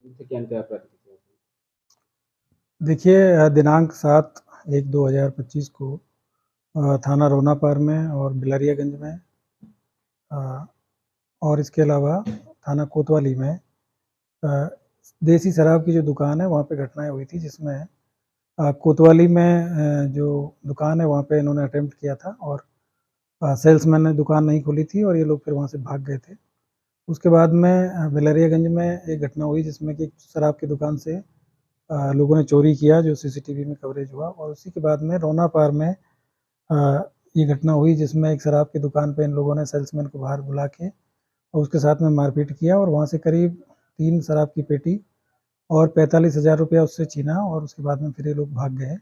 उनसे क्या इनका अपराध किया? देखिए दिनांक 7/1/2025 को थाना रोनापार में और बिलरियागंज में अ, और इसके अलावा थाना कोतवाली में देसी शराब की जो दुकान है वहाँ पे घटनाएं हुई थी, जिसमें कोतवाली में जो दुकान है वहाँ पे इन्होंने अटेम्प्ट किया था और सेल्समैन ने दुकान नहीं खोली थी और ये लोग फिर वहाँ से भाग गए थे। उसके बाद में बिलरियागंज में एक घटना हुई जिसमें कि शराब की दुकान से लोगों ने चोरी किया, जो सीसीटीवी में कवरेज हुआ। और उसी के बाद में रोनापार में ये घटना हुई जिसमें एक शराब की दुकान पे इन लोगों ने सेल्समैन को बाहर बुला के और उसके साथ में मारपीट किया और वहाँ से करीब 3 शराब की पेटी और 45,000 रुपया उससे छीना और उसके बाद में फिर ये लोग भाग गए।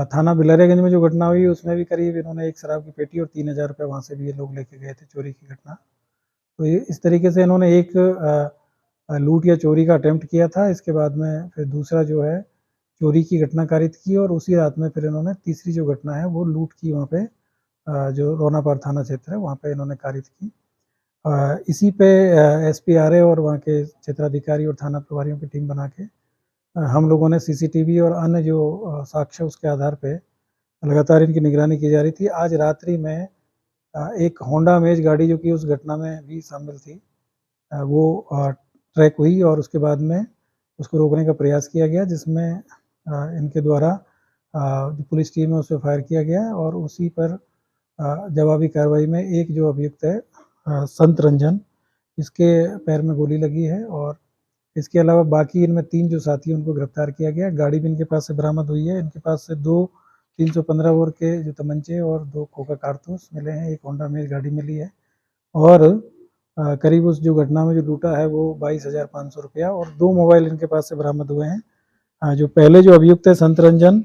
थाना बिलरियागंज में जो घटना हुई उसमें भी करीब इन्होंने एक शराब की पेटी और 3,000 रुपये वहाँ से भी ये लोग लेके गए थे, चोरी की घटना। तो ये इस तरीके से इन्होंने एक लूट या चोरी का अटेम्प्ट किया था। इसके बाद में फिर दूसरा जो है चोरी की घटना कारित की और उसी रात में फिर इन्होंने तीसरी जो घटना है वो लूट की, वहाँ पे जो रोनापार थाना क्षेत्र है वहाँ पे इन्होंने कारित की। इसी पे एसपी आरए और वहाँ के क्षेत्राधिकारी और थाना प्रभारियों की टीम बना के हम लोगों ने सीसीटीवी और अन्य जो साक्ष्य उसके आधार पे लगातार इनकी निगरानी की जा रही थी। आज रात्रि में एक होंडा अमेज गाड़ी जो कि उस घटना में भी शामिल थी, वो ट्रैक हुई और उसके बाद में उसको रोकने का प्रयास किया गया, जिसमें इनके द्वारा जो पुलिस टीम है उस पर फायर किया गया और उसी पर जवाबी कार्रवाई में एक जो अभियुक्त है संत रंजन, इसके पैर में गोली लगी है और इसके अलावा बाकी इनमें 3 जो साथी हैं उनको गिरफ्तार किया गया। गाड़ी भी इनके पास से बरामद हुई है। इनके पास से 2 315 बोर के जो तमंचे और 2 खोखा कारतूस मिले हैं। एक होंडा अमेज गाड़ी मिली है और करीब उस जो घटना में जो लूटा है वो 22,500 रुपया और 2 मोबाइल इनके पास से बरामद हुए हैं। जो पहले जो अभियुक्त है संत रंजन,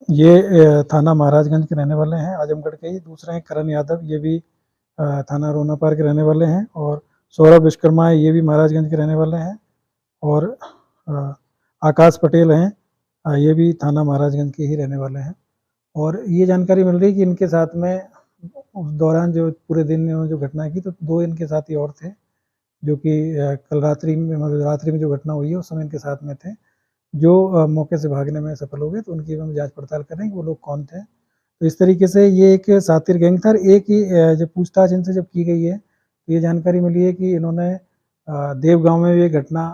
ये थाना महाराजगंज के रहने वाले हैं, आजमगढ़ के ही। दूसरे हैं करण यादव, ये भी थाना रोनापार के रहने वाले हैं और सौरभ विश्वकर्मा है, ये भी महाराजगंज के रहने वाले हैं और आकाश पटेल हैं, ये भी थाना महाराजगंज के ही रहने वाले हैं। और ये जानकारी मिल रही है कि इनके साथ में उस दौरान जो पूरे दिन में जो घटना की तो 2 इनके साथी और थे, जो कि कल रात्रि में मतलब रात्रि में जो घटना हुई है उस समय इनके साथ में थे, जो मौके से भागने में सफल हो गए। तो उनकी हम जांच पड़ताल कर रहे हैं कि वो लोग कौन थे। तो इस तरीके से ये एक सातिर गैंग था। एक ही जब पूछताछ इनसे जब की गई है तो ये जानकारी मिली है कि इन्होंने देवगांव में भी एक घटना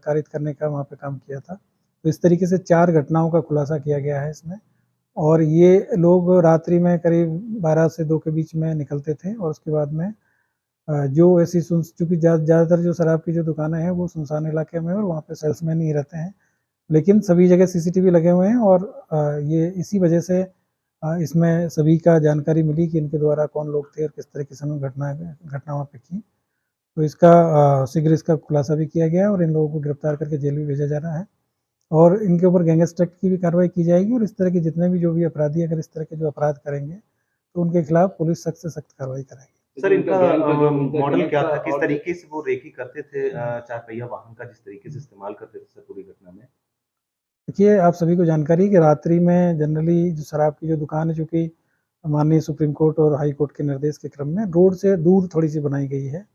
कारित करने का वहाँ पे काम किया था। तो इस तरीके से 4 घटनाओं का खुलासा किया गया है इसमें और ये लोग रात्रि में करीब 12 से 2 के बीच में निकलते थे और उसके बाद में जो ऐसी चूँकि ज़्यादातर जो शराब की जो दुकानें हैं वो सुनसान इलाके में और वहाँ पे सेल्समैन ही रहते हैं, लेकिन सभी जगह सीसीटीवी लगे हुए हैं और ये इसी वजह से इसमें सभी का जानकारी मिली कि इनके द्वारा कौन लोग थे और किस तरीके से घटना वहाँ पे की। तो इसका शीघ्र इसका खुलासा भी किया गया है और इन लोगों को गिरफ्तार करके जेल भी भेजा जा रहा है और इनके ऊपर गैंगस्टर एक्ट की भी कार्रवाई की जाएगी और इस तरह के जितने भी जो भी अपराधी अगर इस तरह के जो अपराध करेंगे तो उनके खिलाफ पुलिस सख्त से सख्त कार्रवाई करेगी। सर इनका मॉडल क्या था? किस तरीके से वो रेकी करते थे? 4 पहिया वाहन का जिस तरीके से इस्तेमाल करते थे सर पूरी घटना में? देखिए, आप सभी को जानकारी है कि रात्रि में जनरली जो शराब की जो दुकान है, चूँकि माननीय सुप्रीम कोर्ट और हाई कोर्ट के निर्देश के क्रम में रोड से दूर थोड़ी-सी बनाई गई है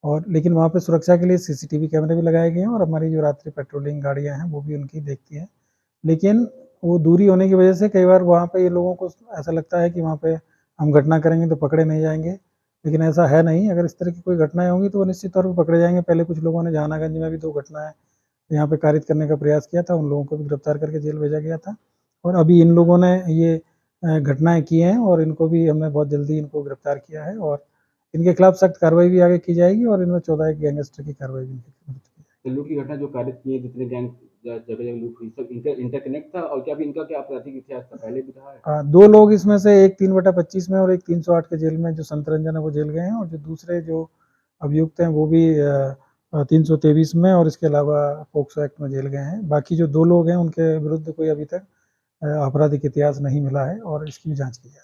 और लेकिन वहाँ पे सुरक्षा के लिए सीसीटीवी कैमरे भी लगाए गए हैं और हमारी जो रात्रि पेट्रोलिंग गाड़ियाँ हैं, वो भी उनकी देखती हैं। लेकिन वो दूरी होने की वजह से कई बार वहाँ पे ये लोगों को ऐसा लगता है कि वहाँ पे हम घटना करेंगे तो पकड़े नहीं जाएँगे, लेकिन ऐसा है नहीं। अगर इस तरह की कोई घटनाएँ होंगी तो वो निश्चित तौर पे पकड़े जाएँगे। पहले कुछ लोगों ने जहानागंज में भी 2 घटनाएँ यहाँ पे कारित करने का प्रयास किया था, उन लोगों को भी गिरफ्तार करके जेल भेजा गया था और अभी इन लोगों ने ये घटनाएँ की हैं और इनको भी हमने बहुत जल्दी इनको गिरफ्तार किया है और इनके खिलाफ सख्त कार्रवाई भी आगे की जाएगी और इनमें 14 एक गैंगस्टर की कार्रवाई भी की जाएगी। लूट की घटना जो कारित की है, जितने गैंग जगह-जगह लूट हुई, सब इंटरकनेक्ट था और क्या भी इनका क्या आपराधिक इतिहास था, पहले भी रहा है? 2 लोग इसमें से एक 3/25 में और एक 308 के जेल में जो संतरंजन है वो जेल गए हैं और जो दूसरे जो अभियुक्त हैं वो भी 323 में और इसके अलावा पोक्सो एक्ट में जेल गए हैं। बाकी जो 2 लोग हैं उनके विरुद्ध कोई अभी तक आपराधिक इतिहास नहीं मिला है और इसकी भी जाँच की जा रही है।